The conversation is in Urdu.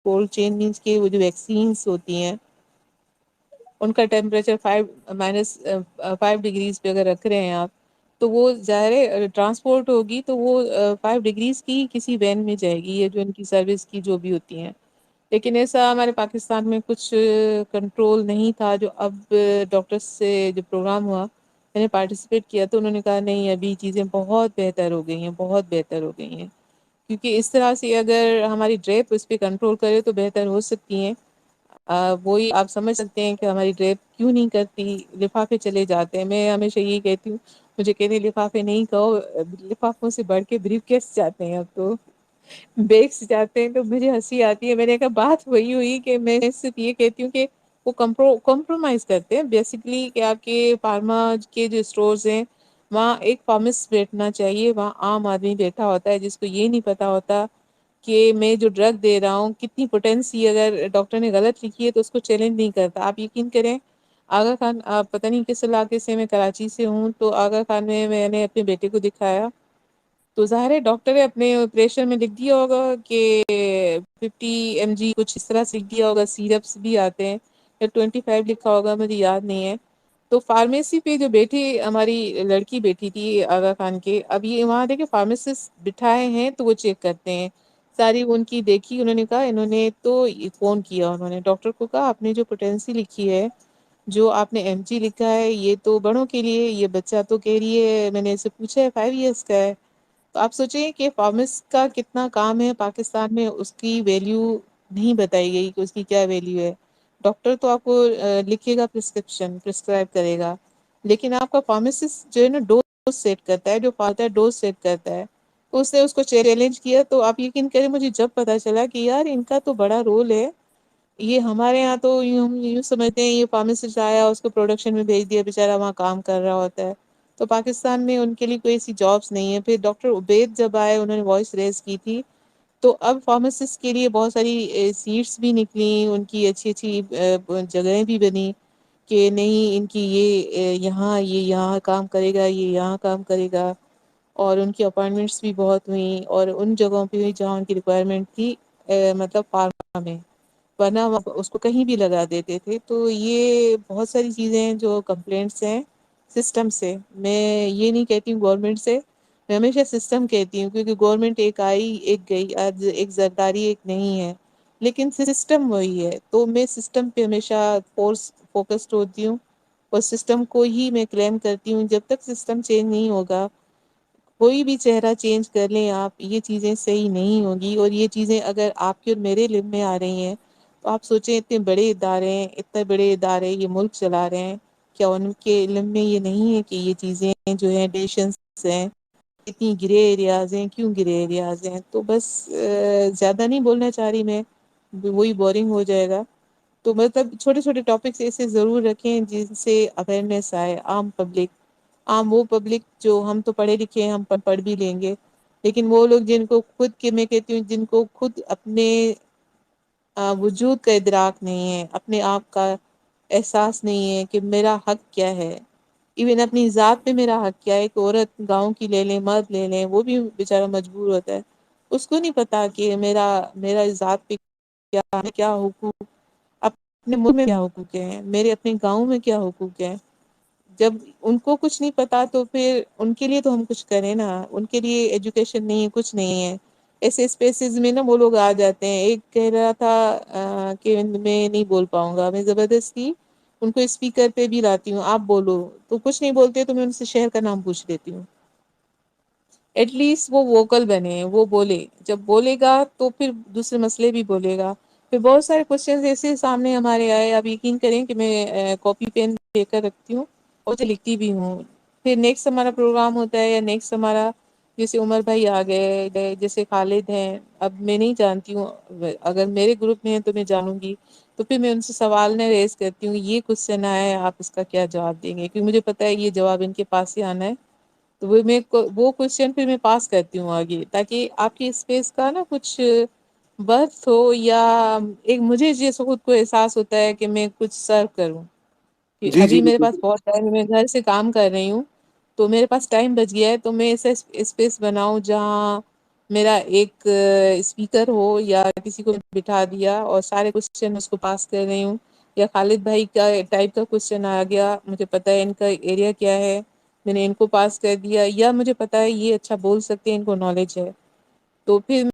کولڈ چین مینس کہ وہ جو ویکسینس ہوتی ہیں ان کا ٹیمپریچر 5 - 5 ڈگریز پہ اگر رکھ رہے ہیں آپ، تو وہ ظاہر ہے ٹرانسپورٹ ہوگی تو وہ 5 ڈگریز کی کسی وین میں جائے گی، یہ جو ان کی سروس کی جو بھی ہوتی ہیں. لیکن ایسا ہمارے پاکستان میں کچھ کنٹرول نہیں تھا. جو اب ڈاکٹرس سے جو پروگرام ہوا، میں نے پارٹیسپیٹ کیا تو انہوں نے کہا نہیں ابھی چیزیں بہت بہتر ہو گئی ہیں، بہت بہتر ہو گئی ہیں. کیونکہ اس طرح سے اگر ہماری ڈریپ اس پہ کنٹرول کرے تو بہتر ہو سکتی ہیں. وہی آپ سمجھ سکتے ہیں کہ ہماری ڈریپ کیوں نہیں کرتی، لفافے چلے جاتے ہیں. میں ہمیشہ یہی کہتی ہوں، مجھے کہنے لفافے نہیں کہو، لفافوں سے بڑھ کے بریف کیس جاتے ہیں. اب تو بیگس جاتے ہیں تو مجھے ہنسی آتی ہے. میں نے کہا بات وہی ہوئی کہ میں صرف یہ کہتی ہوں کہ وہ کمپرومائز کرتے ہیں بیسیکلی کہ آپ کے فارما کے جو اسٹورز ہیں وہاں ایک فارمسٹ بیٹھنا چاہیے، وہاں عام آدمی بیٹھا ہوتا ہے جس کو یہ نہیں پتا ہوتا کہ میں جو ڈرگ دے رہا ہوں کتنی پوٹینسی، اگر ڈاکٹر نے غلط لکھی ہے تو اس کو چیلنج نہیں کرتا. آپ یقین کریں آغا خان، آپ پتہ نہیں کس علاقے سے، میں کراچی سے ہوں، تو آغا خان میں نے اپنے بیٹے کو دکھایا تو ظاہر ہے ڈاکٹر نے اپنے پریشر میں لکھ دیا ہوگا کہ 50 mg کچھ اس طرح سے لکھ دیا ہوگا. سیرپس بھی آتے ہیں یا 25 لکھا ہوگا، مجھے یاد نہیں ہے. تو فارمیسی پہ جو بیٹھی ہماری لڑکی بیٹھی تھی آغا خان کے، اب یہ وہاں دیکھے فارماسسٹ بٹھائے ہیں تو وہ چیک کرتے ہیں ساری ان کی دیکھی. انہوں نے کہا انہوں نے تو فون کیا، انہوں نے ڈاکٹر کو کہا آپ نے جو پوٹینسی لکھی ہے، جو آپ نے ایم جی لکھا ہے، یہ تو بڑوں کے لیے، یہ بچہ تو کہہ رہی ہے، میں نے اسے پوچھا ہے 5 ایئرس کا ہے. تو آپ سوچیں کہ فارمسٹ کا کتنا کام ہے پاکستان میں، اس کی ویلیو نہیں بتائی گئی کہ اس کی کیا ویلیو ہے. ڈاکٹر تو آپ کو لکھے گا پرسکرپشن، پرسکرائب کرے گا، لیکن آپ کا فارماسسٹ جو ہے نا ڈوز سیٹ کرتا ہے، جو فالتا ہے ڈوز سیٹ کرتا ہے. تو اس نے اس کو چیلنج کیا. تو آپ یقین کریں مجھے جب پتا چلا کہ یار ان کا تو بڑا رول ہے. یہ ہمارے یہاں تو یوں سمجھتے ہیں یہ فارماسسٹ آیا اس کو پروڈکشن میں بھیج دیا، بےچارا وہاں کام کر رہا ہوتا ہے. تو پاکستان میں ان کے لیے کوئی ایسی جابس نہیں ہے. پھر ڈاکٹر عبید جب آئے انہوں نے وائس ریز کی تھی، تو اب فارماسسٹ کے لیے بہت ساری سیٹس بھی نکلی، ان کی اچھی اچھی جگہیں بھی بنی کہ نہیں ان کی یہ یہاں کام کرے گا، یہ یہاں کام کرے گا. اور ان کی اپائنٹمنٹس بھی بہت ہوئیں، اور ان جگہوں پہ بھی جہاں ان کی ریکوائرمنٹ تھی، مطلب فارما میں، ورنہ اس کو کہیں بھی لگا دیتے تھے. تو یہ بہت ساری چیزیں ہیں جو کمپلینٹس ہیں سسٹم سے. میں یہ نہیں کہتی ہوں گورنمنٹ سے، میں ہمیشہ سسٹم کہتی ہوں، کیونکہ گورنمنٹ ایک آئی ایک گئی، آج ایک زرداری ایک نہیں ہے، لیکن سسٹم وہی ہے. تو میں سسٹم پہ ہمیشہ فوکسڈ ہوتی ہوں، اور سسٹم کو ہی میں کلیم کرتی ہوں. جب تک سسٹم چینج نہیں ہوگا، کوئی بھی چہرہ چینج کر لیں آپ، یہ چیزیں صحیح نہیں ہوگی. اور یہ چیزیں اگر آپ کے اور میرے علم میں آ رہی ہیں تو آپ سوچیں اتنے بڑے ادارے ہیں، اتنے بڑے ادارے یہ ملک چلا رہے ہیں، کیا ان کے علم میں یہ نہیں ہے کہ یہ چیزیں جو ہیں ڈیشنس ہیں، اتنی گرے ایریاز ہیں، کیوں گرے ایریاز ہیں. تو بس زیادہ نہیں بولنا چاہ رہی میں، وہی بورنگ ہو جائے گا. تو مطلب چھوٹے چھوٹے ٹاپکس ایسے ضرور رکھیں جن سے اویئرنیس آئے. عام پبلک، عام وہ پبلک جو ہم تو پڑھے لکھے ہیں، ہم پڑھ بھی لیں گے، لیکن وہ لوگ جن کو خود کے، میں کہتی ہوں جن کو خود اپنے وجود کا ادراک نہیں ہے، اپنے آپ کا احساس نہیں ہے کہ میرا حق کیا ہے. ایون اپنی ذات پہ میرا حق کیا ہے. ایک عورت گاؤں کی لے لیں، مرد لے لیں، وہ بھی بےچارا مجبور ہوتا ہے، اس کو نہیں پتا کہ میرا ذات پہ کیا حقوق، اپنے ملک میں کیا حقوق ہیں، میرے اپنے گاؤں میں کیا حقوق ہیں. جب ان کو کچھ نہیں پتا تو پھر ان کے لیے تو ہم کچھ کریں نا. ان کے لیے ایجوکیشن نہیں ہے، کچھ نہیں ہے. ایسے اسپیسیز میں نا وہ لوگ آ جاتے ہیں. ایک کہہ رہا تھا کہ میں نہیں بول پاؤں گا، میں زبردستی ان کو اسپیکر پہ بھی لاتی ہوں، آپ بولو، تو کچھ نہیں بولتے تو میں ان سے شہر کا نام پوچھ لیتی ہوں. ایٹ لیسٹ وہ ووکل بنے، وہ بولے. جب بولے گا تو پھر دوسرے مسئلے بھی بولے گا. پھر بہت سارے کوشچنز ایسے سامنے ہمارے آئے. آپ یقین کریں کہ میں کاپی پین لے کر رکھتی ہوں اور تو لکھتی بھی ہوں. پھر نیکسٹ ہمارا پروگرام ہوتا ہے، یا نیکسٹ ہمارا جیسے عمر بھائی آ گئے، جیسے خالد ہیں، اب میں نہیں جانتی ہوں، اگر میرے گروپ میں ہے تو میں جانوں گی، تو پھر میں ان سے سوال نہ ریز کرتی ہوں یہ کوشچن آیا ہے آپ اس کا کیا جواب دیں گے، کیونکہ مجھے پتا ہے یہ جواب ان کے پاس ہی آنا ہے. تو وہ کوشچن پھر میں پاس کرتی ہوں آگے، تاکہ آپ کی اسپیس کا نا کچھ برتھ ہو، یا ایک مجھے جیسے خود کو احساس ہوتا ہے کہ میں کچھ سرو کروں. کہ جی جی ابھی میرے بالکل. پاس بہت ٹائم، میں گھر سے کام کر رہی ہوں تو میرے پاس ٹائم بچ گیا ہے، تو میں ایسا اسپیس بناؤں جہاں میرا ایک اسپیکر ہو یا کسی کو بٹھا دیا اور سارے کوشچن اس کو پاس کر رہی ہوں، یا خالد بھائی کا ٹائپ کا کوشچن آ گیا، مجھے پتا ہے ان کا ایریا کیا ہے، میں نے ان کو پاس کر دیا، یا مجھے پتا ہے یہ اچھا بول سکتے ہیں، ان کو نالج ہے، تو پھر